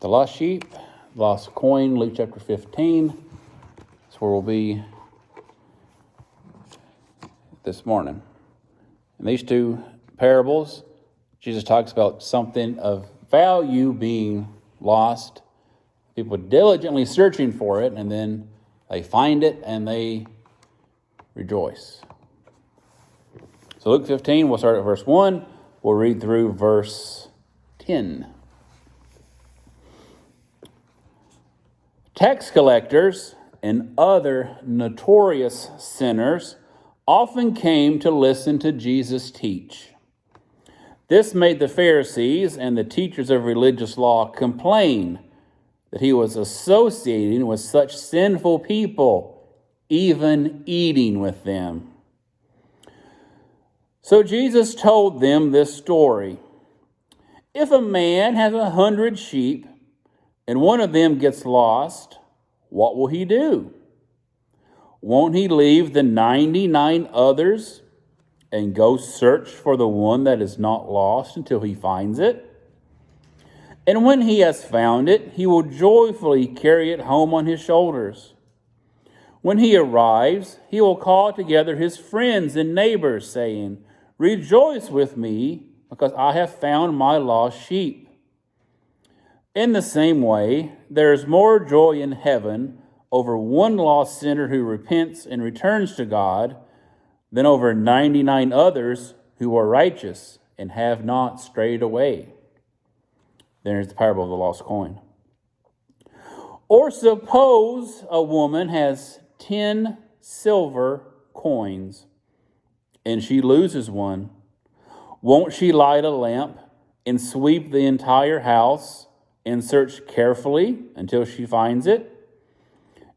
The lost sheep, the lost coin, Luke chapter 15. That's where we'll be this morning. In these two parables, Jesus talks about something of value being lost, people diligently searching for it, and then they find it and they rejoice. So Luke 15, we'll start at verse 1. We'll read through verse 10. Tax collectors and other notorious sinners often came to listen to Jesus teach. This made the Pharisees and the teachers of religious law complain that he was associating with such sinful people, even eating with them. So Jesus told them this story. If a man has 100 sheep and one of them gets lost, what will he do? Won't he leave the 99 others and go search for the one that is not lost until he finds it? And when he has found it, he will joyfully carry it home on his shoulders. When he arrives, he will call together his friends and neighbors, saying, "Rejoice with me, because I have found my lost sheep." In the same way, there is more joy in heaven over one lost sinner who repents and returns to God than over 99 others who are righteous and have not strayed away. There's the parable of the lost coin. Or suppose a woman has 10 silver coins and she loses one. Won't she light a lamp and sweep the entire house and search carefully until she finds it?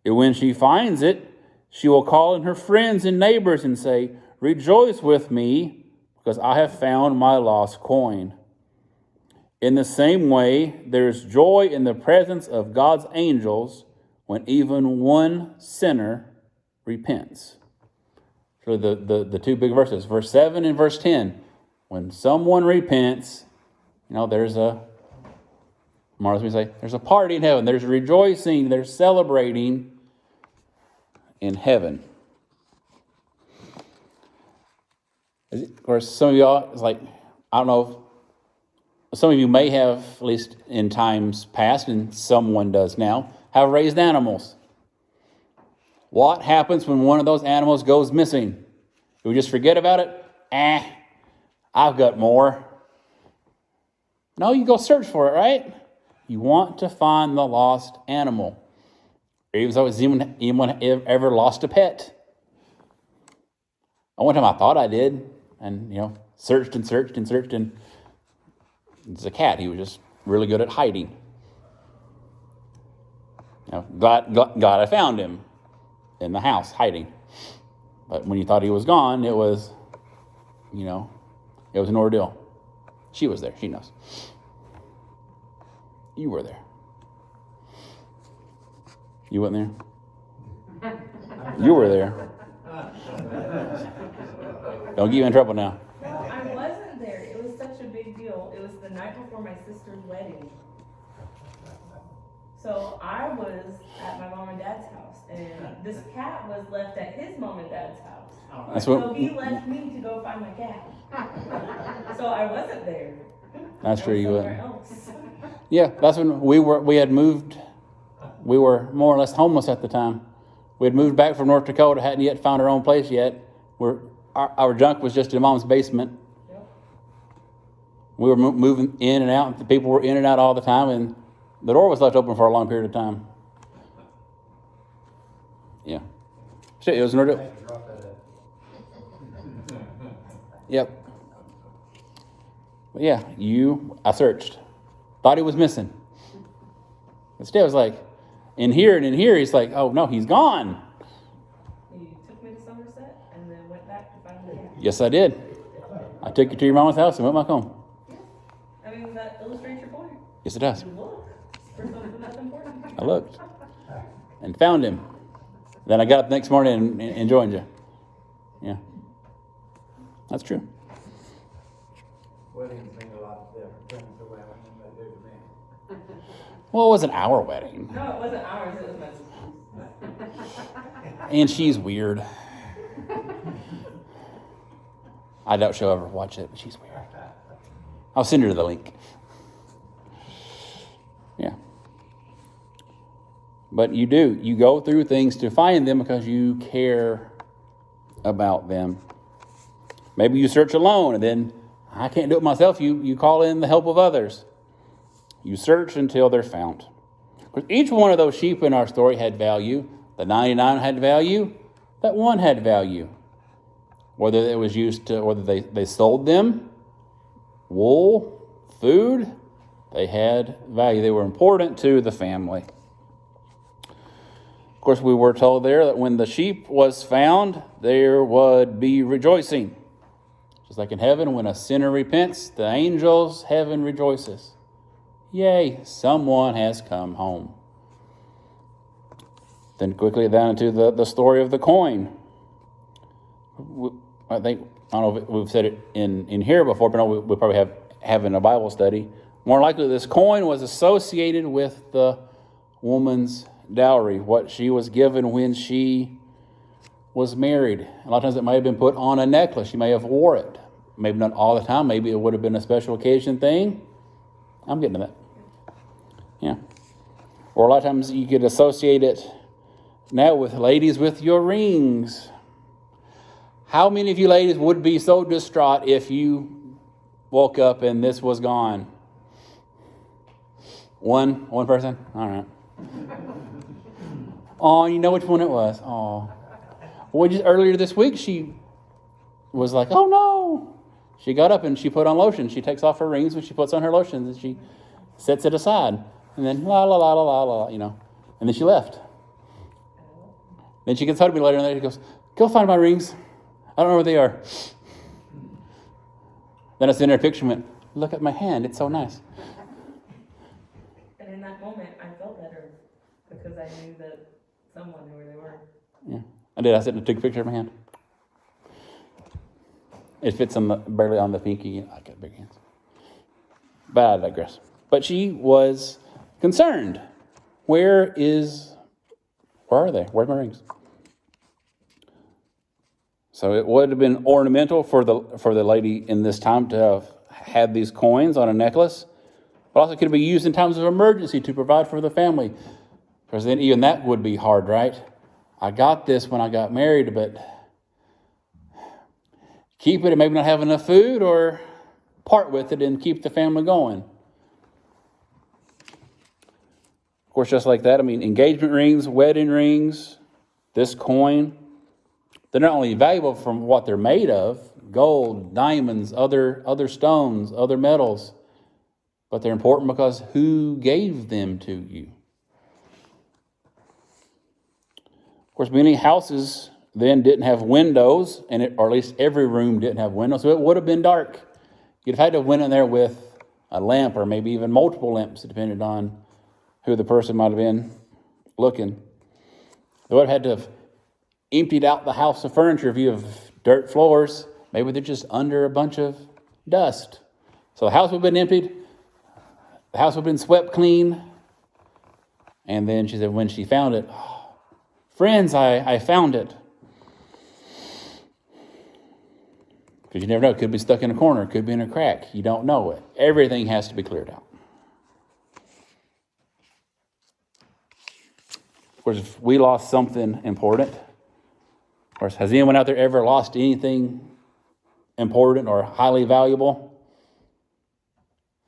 And when she finds it, she will call in her friends and neighbors and say, "Rejoice with me, because I have found my lost coin." In the same way, there is joy in the presence of God's angels when even one sinner repents. So the two big verses, verse 7 and verse 10. When someone repents, there's a party in heaven. There's rejoicing. There's celebrating in heaven. Of course, some of y'all, it's like, I don't know, some of you may have, at least in times past, and someone does now, have raised animals. What happens when one of those animals goes missing? Do we just forget about it? I've got more. No, you go search for it, right? You want to find the lost animal. Even though anyone ever lost a pet. One time I thought I did, and searched and searched and searched, and it's a cat. He was just really good at hiding. Glad I found him in the house hiding. But when you thought he was gone, it was an ordeal. She was there. She knows. You were there. You weren't there? You were there. Don't get you in trouble now. No, I wasn't there. It was such a big deal. It was the night before my sister's wedding. So I was at my mom and dad's house, and this cat was left at his mom and dad's house. So he left me to go find my cat. So I wasn't there. That's true, you wouldn't. Yeah, that's when we had moved. We were more or less homeless at the time. We had moved back from North Dakota, hadn't yet found our own place yet. Our junk was just in Mom's basement. Yep. We were moving in and out. The people were in and out all the time, and the door was left open for a long period of time. Yeah. It was an ordeal. Yep. But yeah, I searched. Thought he was missing. Instead, I was like, in here, he's like, oh no, he's gone. You took me to Somerset and then went back to find the cat. Yes, I did. I took you to your mama's house and went back home. Yeah. I mean, that illustrates your point. Yes, it does. You look for something that's important. I looked and found him. Then I got up the next morning and joined you. Yeah. That's true. Weddings mean a lot to different things to women than they do to men. Well, it wasn't our wedding. No, it wasn't ours. It was my sister's. And she's weird. I doubt she'll ever watch it, but she's weird. I'll send her the link. Yeah. But you do. You go through things to find them because you care about them. Maybe you search alone and then, I can't do it myself. You call in the help of others. You search until they're found. Because each one of those sheep in our story had value. The 99 had value. That one had value. Whether it was used to, whether they sold them, wool, food, they had value. They were important to the family. Of course, we were told there that when the sheep was found, there would be rejoicing. Just like in heaven, when a sinner repents, the angels, heaven rejoices. Yay, someone has come home. Then quickly down to the story of the coin. I don't know if we've said it in here before, but no, we probably have in a Bible study. More likely, this coin was associated with the woman's dowry, what she was given when she was married. A lot of times it may have been put on a necklace. She may have wore it. Maybe not all the time. Maybe it would have been a special occasion thing. I'm getting to that. Yeah. Or a lot of times you could associate it now with ladies with your rings. How many of you ladies would be so distraught if you woke up and this was gone? One person? All right. Oh, you know which one it was. Oh. Well, just earlier this week, she was like, oh no. She got up and she put on lotion. She takes off her rings when she puts on her lotions and she sets it aside. And then la la la la la la, you know. And then she left. Then she gets home to me later and she goes, go find my rings. I don't know where they are. Then I sent her a picture and went, look at my hand. It's so nice. And in that moment, I felt better because I knew that someone knew where they were. Yeah, I did. I sent and took a picture of my hand. It fits barely on the pinky. I got big hands. But I digress. But she was concerned. Where are they? Where's my rings? So it would have been ornamental for the lady in this time to have had these coins on a necklace, but also could be used in times of emergency to provide for the family. Because then even that would be hard, right? I got this when I got married, but keep it and maybe not have enough food, or part with it and keep the family going. Of course, just like that, I mean, engagement rings, wedding rings, this coin, they're not only valuable from what they're made of, gold, diamonds, other stones, other metals, but they're important because who gave them to you? Of course, many houses then didn't have windows, or at least every room didn't have windows, so it would have been dark. You'd have had to have went in there with a lamp or maybe even multiple lamps, depending on who the person might have been looking. They would have had to have emptied out the house of furniture. If you have dirt floors, maybe they're just under a bunch of dust. So the house would have been emptied. The house would have been swept clean. And then she said when she found it, friends, I found it. Because you never know. It could be stuck in a corner. It could be in a crack. You don't know it. Everything has to be cleared out. Of course, if we lost something important, of course, has anyone out there ever lost anything important or highly valuable?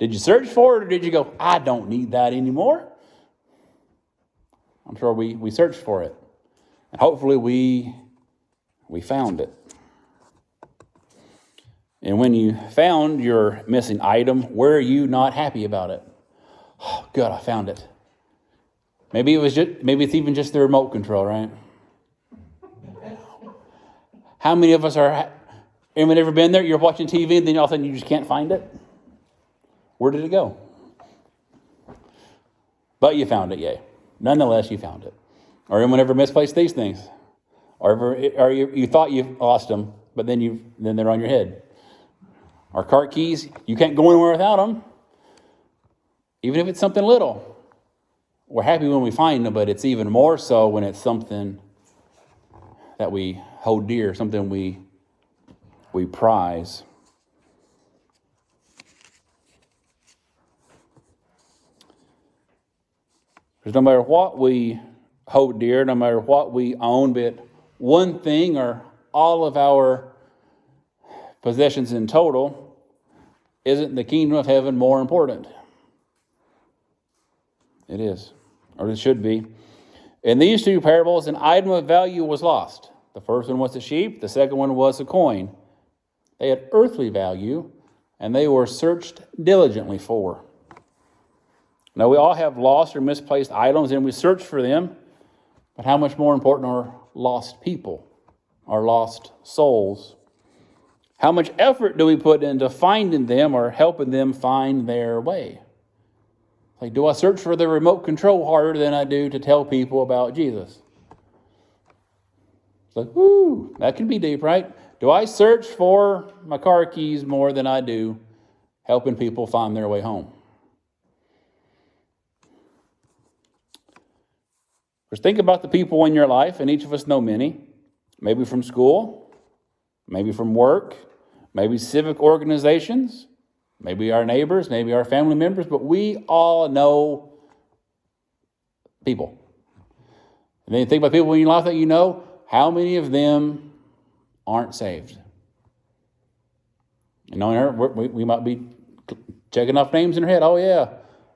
Did you search for it, or did you go, I don't need that anymore? I'm sure we searched for it. And hopefully we found it. And when you found your missing item, were you not happy about it? Oh, good, I found it. Maybe it's even just the remote control, right? How many of us anyone ever been there? You're watching TV and then all of a sudden you just can't find it? Where did it go? But you found it, yay. Nonetheless, you found it. Or anyone ever misplaced these things? Or you thought you lost them, but then they're on your head. Or cart keys, you can't go anywhere without them. Even if it's something little, we're happy when we find them, but it's even more so when it's something that we hold dear, something we prize. Because no matter what we hold dear, no matter what we own, be it one thing or all of our possessions in total, isn't the kingdom of heaven more important? It is, or it should be. In these two parables, an item of value was lost. The first one was a sheep. The second one was a coin. They had earthly value, and they were searched diligently for. Now, we all have lost or misplaced items, and we search for them. But how much more important are lost people, our lost souls? How much effort do we put into finding them or helping them find their way? Like, do I search for the remote control harder than I do to tell people about Jesus? It's like, whoo, that can be deep, right? Do I search for my car keys more than I do helping people find their way home? Just think about the people in your life, and each of us know many, maybe from school, maybe from work, maybe civic organizations, maybe our neighbors, maybe our family members, but we all know people. And then you think about people in your life that you know, how many of them aren't saved? You know, we might be checking off names in our head. Oh, yeah,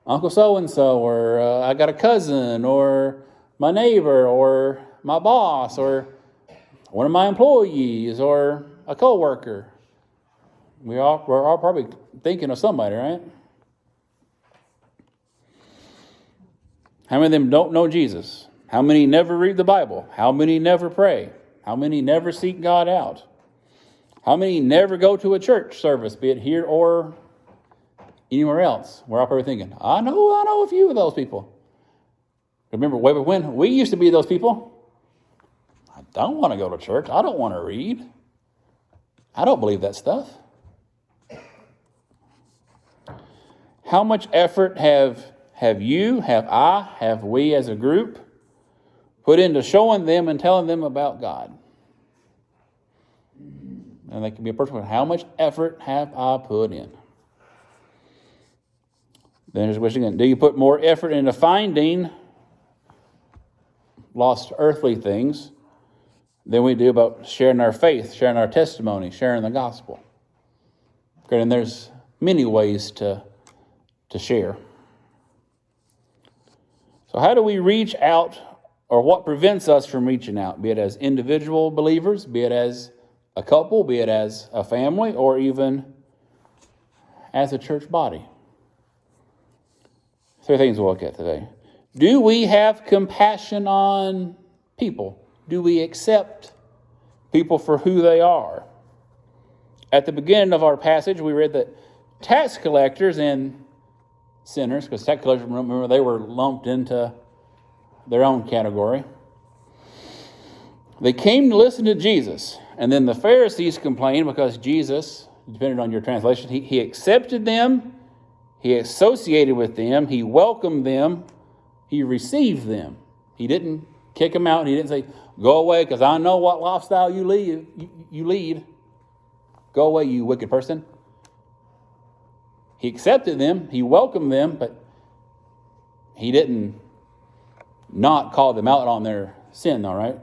Uncle so-and-so, or I got a cousin, or my neighbor, or my boss, or one of my employees, or a coworker. We're all probably thinking of somebody, right? How many of them don't know Jesus? How many never read the Bible? How many never pray? How many never seek God out? How many never go to a church service, be it here or anywhere else? We're all probably thinking, I know a few of those people. Remember way back when we used to be those people. I don't want to go to church. I don't want to read. I don't believe that stuff. How much effort have you, have I, have we as a group put into showing them and telling them about God? And that can be a personal question. How much effort have I put in? Then there's a question again. Do you put more effort into finding lost earthly things than we do about sharing our faith, sharing our testimony, sharing the gospel? Okay, and there's many ways to share. So how do we reach out, or what prevents us from reaching out, be it as individual believers, be it as a couple, be it as a family, or even as a church body? 3 things we'll look at today. Do we have compassion on people? Do we accept people for who they are? At the beginning of our passage, we read that tax collectors and sinners, because tax collectors, remember, they were lumped into their own category. They came to listen to Jesus, and then the Pharisees complained because Jesus, depending on your translation, he accepted them, he associated with them, he welcomed them, he received them. He didn't kick them out. He didn't say, go away, because I know what lifestyle you lead. Go away, you wicked person. He accepted them, he welcomed them, but he didn't not call them out on their sin, all right?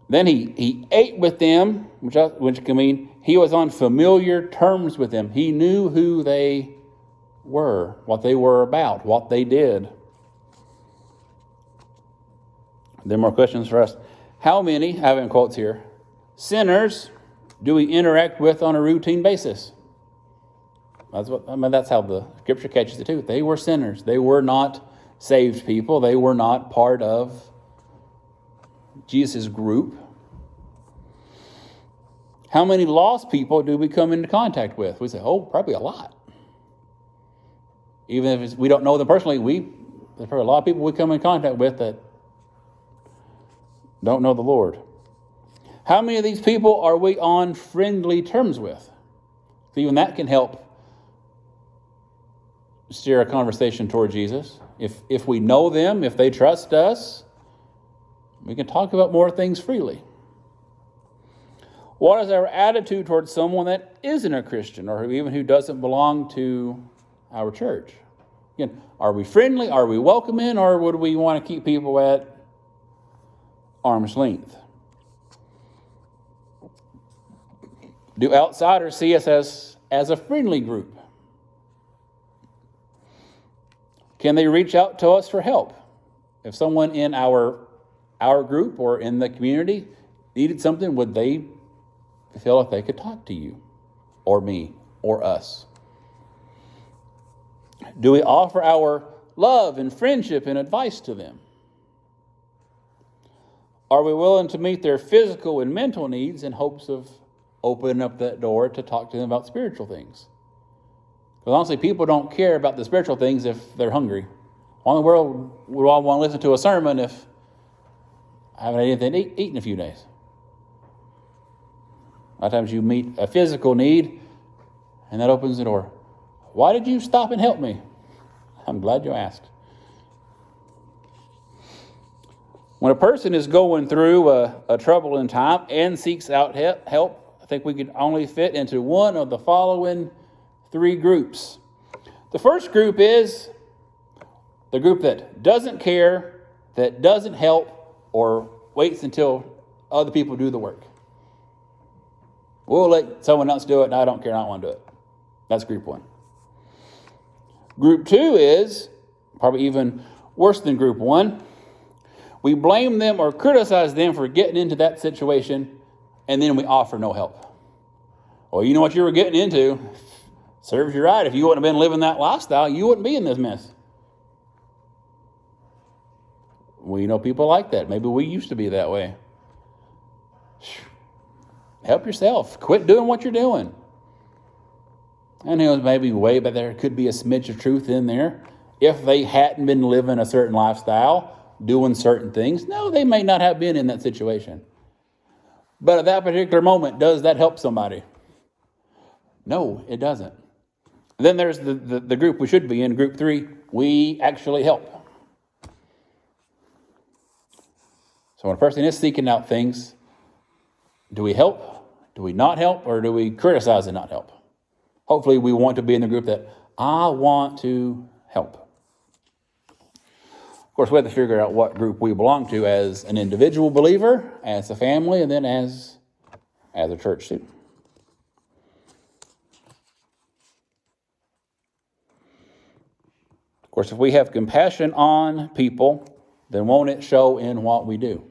Then he ate with them, which can mean he was on familiar terms with them. He knew who they were, what they were about, what they did. Then more questions for us. How many, I have in quotes here, sinners do we interact with on a routine basis? That's how the scripture catches it too. They were sinners. They were not saved people. They were not part of Jesus' group. How many lost people do we come into contact with? We say, probably a lot. Even if we don't know them personally, there's probably a lot of people we come in contact with that don't know the Lord. How many of these people are we on friendly terms with? Even that can help steer a conversation toward Jesus. If we know them, if they trust us, we can talk about more things freely. What is our attitude towards someone that isn't a Christian or even who doesn't belong to our church? Again, are we friendly? Are we welcoming? Or would we want to keep people at arm's length? Do outsiders see us as a friendly group? Can they reach out to us for help? If someone in our group or in the community needed something, would they feel like they could talk to you or me or us? Do we offer our love and friendship and advice to them? Are we willing to meet their physical and mental needs in hopes of opening up that door to talk to them about spiritual things? Because honestly, people don't care about the spiritual things if they're hungry. Why in the world would I want to listen to a sermon if I haven't had anything to eat in a few days? A lot of times you meet a physical need, and that opens the door. Why did you stop and help me? I'm glad you asked. When a person is going through a troubling time and seeks out help, I think we could only fit into one of the following three groups. The first group is the group that doesn't care, that doesn't help, or waits until other people do the work. We'll let someone else do it, and I don't care, I don't want to do it. That's group one. Group two is probably even worse than group one. We blame them or criticize them for getting into that situation, and then we offer no help. Well, you know what you were getting into. Serves you right. If you wouldn't have been living that lifestyle, you wouldn't be in this mess. We know people like that. Maybe we used to be that way. Help yourself. Quit doing what you're doing. And maybe way back there could be a smidge of truth in there. If they hadn't been living a certain lifestyle, doing certain things, no, they may not have been in that situation. But at that particular moment, does that help somebody? No, it doesn't. And then there's the group we should be in, group three. We actually help. So when a person is seeking out things, do we help? Do we not help? Or do we criticize and not help? Hopefully we want to be in the group that I want to help. Of course, we have to figure out what group we belong to as an individual believer, as a family, and then as a church too. Of course, if we have compassion on people, then won't it show in what we do?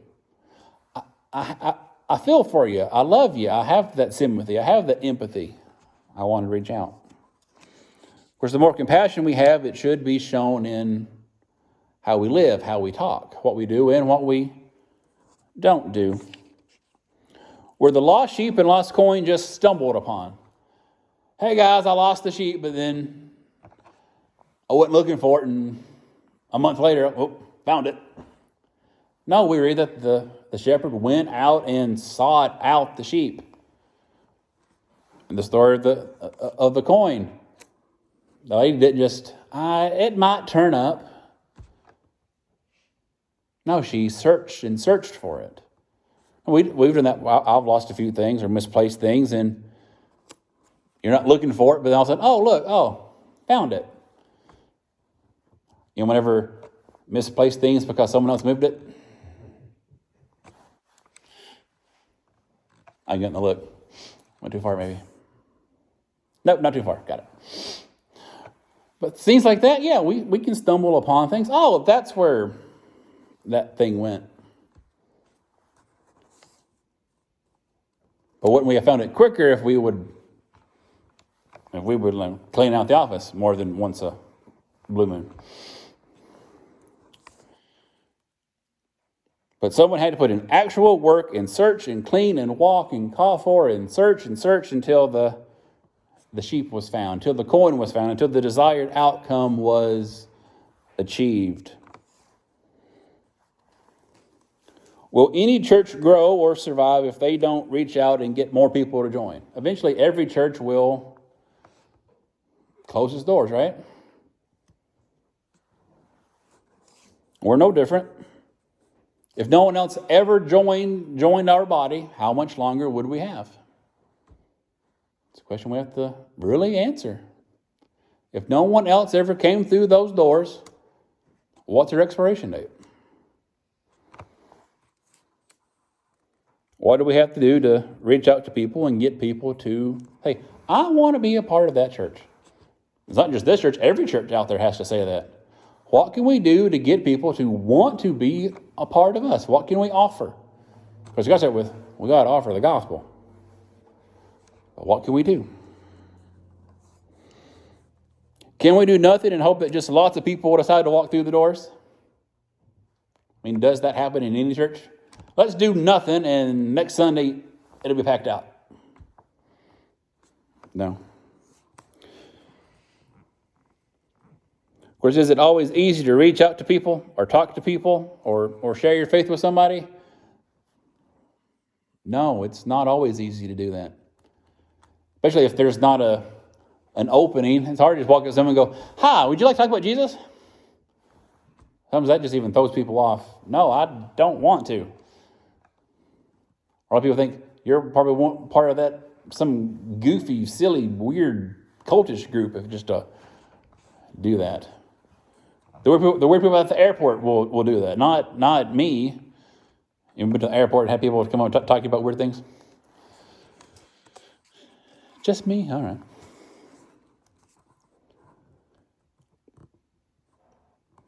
I feel for you. I love you. I have that sympathy. I have that empathy. I want to reach out. Of course, the more compassion we have, it should be shown in how we live, how we talk, what we do, and what we don't do. Were the lost sheep and lost coin just stumbled upon? Hey guys, I lost the sheep, but then I wasn't looking for it, and a month later, found it. No, we read that the shepherd went out and sought out the sheep. And the story of the coin. The lady didn't just, it might turn up. No, she searched and searched for it. We've done that. I've lost a few things or misplaced things, and you're not looking for it, but then all of a sudden, found it. You know, whenever misplaced things because someone else moved it, I'm getting the look. Went too far, maybe. Nope, not too far. Got it. But things like that, yeah, we can stumble upon things. Oh, that's where that thing went. But wouldn't we have found it quicker if we would clean out the office more than once a blue moon? But someone had to put in actual work and search and clean and walk and call for and search until the sheep was found, until the coin was found, until the desired outcome was achieved. Will any church grow or survive if they don't reach out and get more people to join? Eventually, every church will close its doors, right? We're no different. If no one else ever joined our body, how much longer would we have? It's a question we have to really answer. If no one else ever came through those doors, what's their expiration date? What do we have to do to reach out to people and get people to, hey, I want to be a part of that church? It's not just this church. Every church out there has to say that. What can we do to get people to want to be a part of us? What can we offer? Because we got to start with, we got to offer the gospel. But what can we do? Can we do nothing and hope that just lots of people will decide to walk through the doors? I mean, does that happen in any church? Let's do nothing and next Sunday it'll be packed out. No. Of course, is it always easy to reach out to people or talk to people or share your faith with somebody? No, it's not always easy to do that. Especially if there's not an opening. It's hard to just walk up to someone and go, hi, would you like to talk about Jesus? Sometimes that just even throws people off. No, I don't want to. A lot of people think you're probably part of that, some goofy, silly, weird, cultish group if just to do that. The weird people at the airport will do that. Not me. You've been to the airport and have people come up and talk to you about weird things? Just me? All right.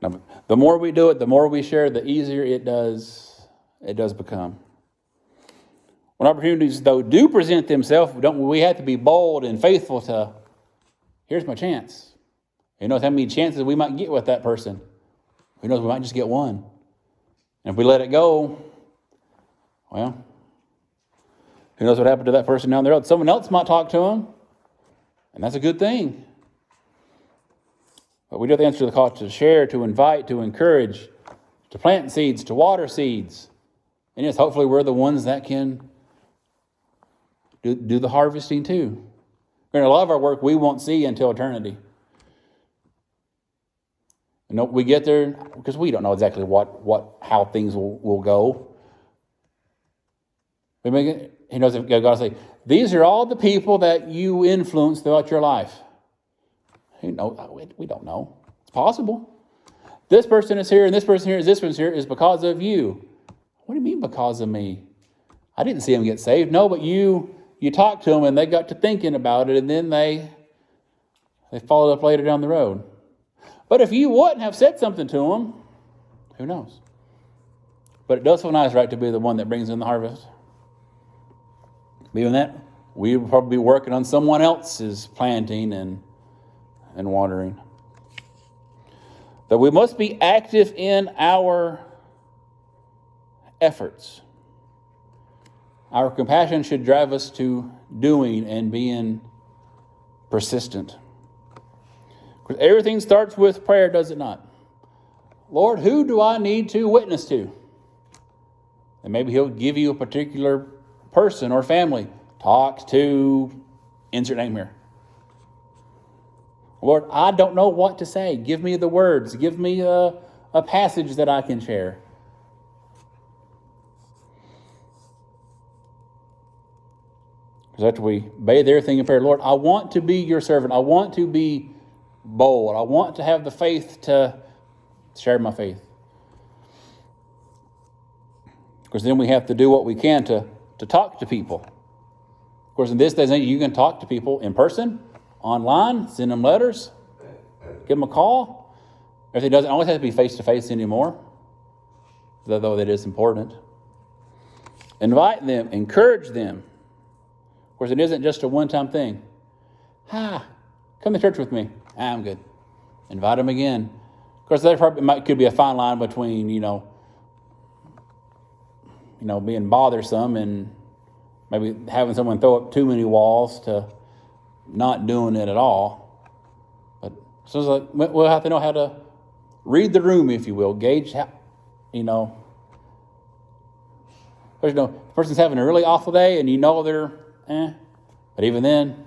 Now, the more we do it, the more we share, the easier it does become. When opportunities, though, do present themselves, we have to be bold and faithful to, here's my chance. Who knows how many chances we might get with that person? Who knows, we might just get one. And if we let it go, well, who knows what happened to that person down the road? Someone else might talk to them, and that's a good thing. But we do have to answer the call to share, to invite, to encourage, to plant seeds, to water seeds. And yes, hopefully we're the ones that can do the harvesting too. And a lot of our work we won't see until eternity. And we get there because we don't know exactly how things will go. He knows if God will say, these are all the people that you influence throughout your life. We don't know. It's possible. This person is here and this person here is this one's here is because of you. What do you mean because of me? I didn't see them get saved. No, but you talked to them and they got to thinking about it and then they followed up later down the road. But if you wouldn't have said something to them, who knows? But it does feel nice, right, to be the one that brings in the harvest. Beyond that, we would probably be working on someone else's planting and watering. That we must be active in our efforts. Our compassion should drive us to doing and being persistent. Because everything starts with prayer, does it not? Lord, who do I need to witness to? And maybe he'll give you a particular person or family. Talk to, insert name here. Lord, I don't know what to say. Give me the words. Give me a passage that I can share. Because after we bathe everything in prayer, Lord, I want to be your servant. I want to be bold. I want to have the faith to share my faith. Because then we have to do what we can to talk to people. Of course, in this day, you can talk to people in person, online, send them letters, give them a call. Everything doesn't always have to be face-to-face anymore, though that is important. Invite them, encourage them. Of course, it isn't just a one-time thing. Come to church with me. I'm good. Invite them again. Of course, there could be a fine line between, being bothersome and maybe having someone throw up too many walls to not doing it at all. But so it's like we'll have to know how to read the room, if you will, gauge how, If the person's having a really awful day and they're but even then,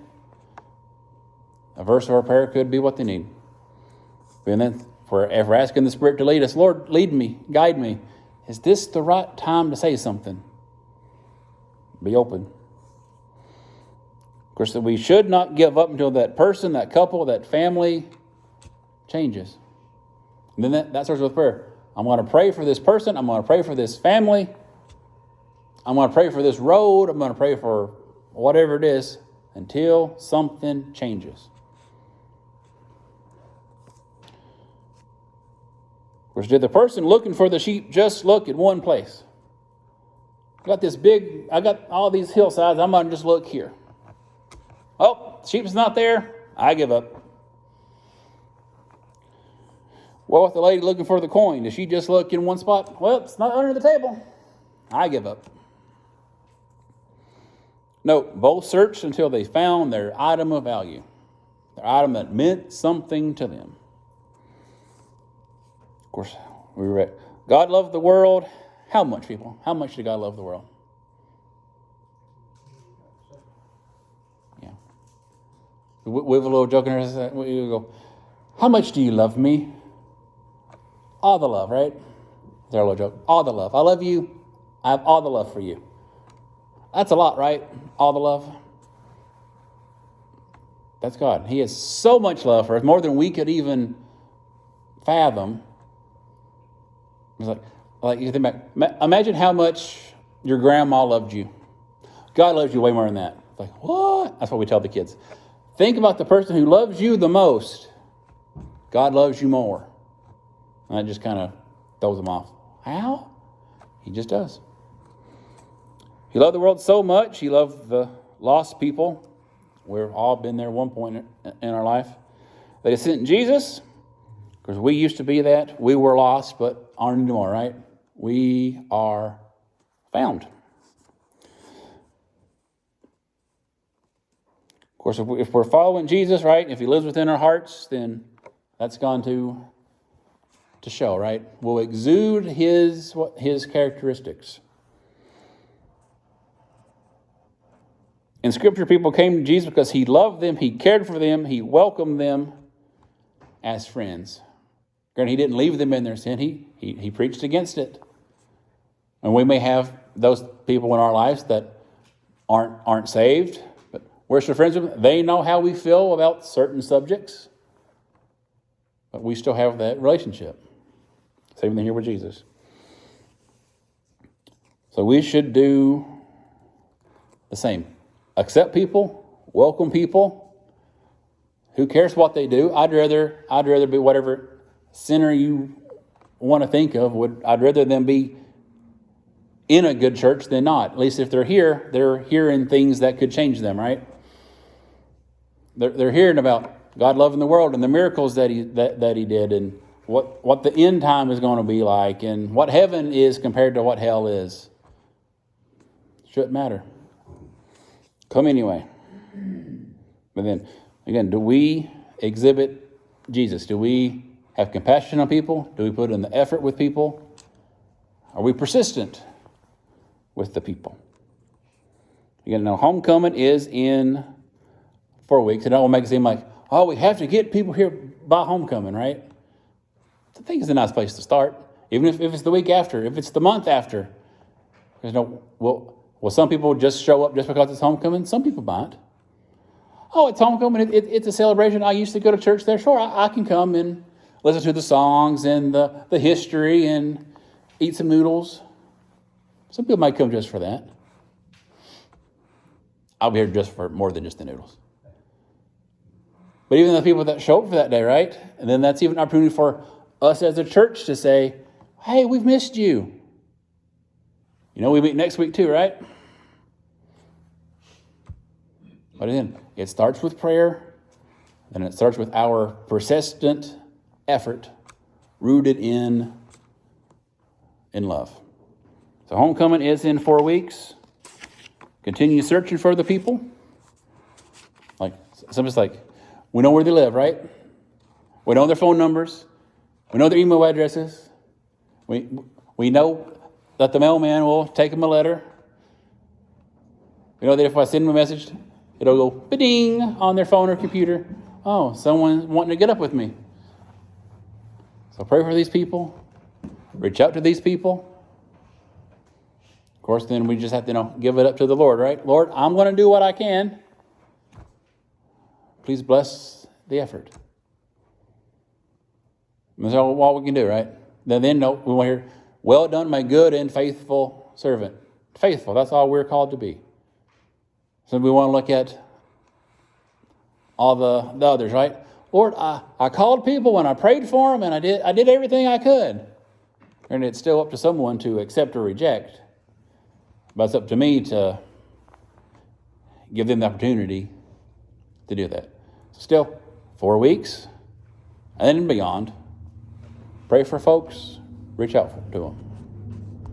a verse or a prayer could be what they need. And then If we're asking the Spirit to lead us, Lord, lead me, guide me. Is this the right time to say something? Be open. Of course, we should not give up until that person, that couple, that family changes. And then that starts with prayer. I'm going to pray for this person. I'm going to pray for this family. I'm going to pray for this road. I'm going to pray for whatever it is until something changes. Of course, did the person looking for the sheep just look at one place? I got all these hillsides. I'm going to just look here. Oh, the sheep's not there. I give up. Well, with the lady looking for the coin, does she just look in one spot? Well, it's not under the table. I give up. No, both searched until they found their item of value, their item that meant something to them. Of course, we read, God loved the world. How much, people? How much did God love the world? Yeah. We have a little joke in there. We go, how much do you love me? All the love, right? Is our little joke? All the love. I love you. I have all the love for you. That's a lot, right? All the love. That's God. He has so much love for us, more than we could even fathom. It's like you think back. Imagine how much your grandma loved you. God loves you way more than that. It's like, what? That's what we tell the kids. Think about the person who loves you the most. God loves you more. And that just kind of throws them off. How? He just does. He loved the world so much. He loved the lost people. We've all been there at one point in our life. That He sent Jesus. Because we used to be that. We were lost, but aren't anymore, right? We are found. Of course, if we're following Jesus, right? If He lives within our hearts, then that's gone to show, right? We'll exude His characteristics. In Scripture, people came to Jesus because He loved them, He cared for them, He welcomed them as friends. Granted, He didn't leave them in their sin. He preached against it. And we may have those people in our lives that aren't saved, but we're still friends with them. They know how we feel about certain subjects, but we still have that relationship. Same thing here with Jesus. So we should do the same. Accept people, welcome people. Who cares what they do? I'd rather be whatever sinner you want to think of. I'd rather them be in a good church than not. At least if they're hearing things that could change them, right? They're hearing about God loving the world and the miracles that He did, and what the end time is going to be like, and what heaven is compared to what hell is. Shouldn't matter. Come anyway. But then, again, do we exhibit Jesus? Do we have compassion on people? Do we put in the effort with people? Are we persistent with the people? Again, now homecoming is in 4 weeks. And that will make it seem like, oh, we have to get people here by homecoming, right? I think it's a nice place to start. Even if it's the week after, if it's the month after. There's will some people just show up just because it's homecoming? Some people might. Oh, it's homecoming. It's a celebration. I used to go to church there. Sure, I can come and listen to the songs and the history and eat some noodles. Some people might come just for that. I'll be here just for more than just the noodles. But even the people that show up for that day, right? And then that's even an opportunity for us as a church to say, hey, we've missed you. You know, we meet next week too, right? But again, it starts with prayer, and it starts with our persistent effort rooted in love. So homecoming is in 4 weeks. Continue searching for the people. Like, somebody's like, we know where they live, right? We know their phone numbers. We know their email addresses. We know that the mailman will take them a letter. We know that if I send them a message, it'll go ba-ding on their phone or computer. Oh, someone's wanting to get up with me. So pray for these people. Reach out to these people. Of course, then we just have to, give it up to the Lord, right? Lord, I'm going to do what I can. Please bless the effort. That's all we can do, right? Then we want to hear, well done, my good and faithful servant. Faithful, that's all we're called to be. So we want to look at all the others, right? Lord, I called people and I prayed for them and I did everything I could. And it's still up to someone to accept or reject. But it's up to me to give them the opportunity to do that. Still, 4 weeks and then beyond. Pray for folks. Reach out to them.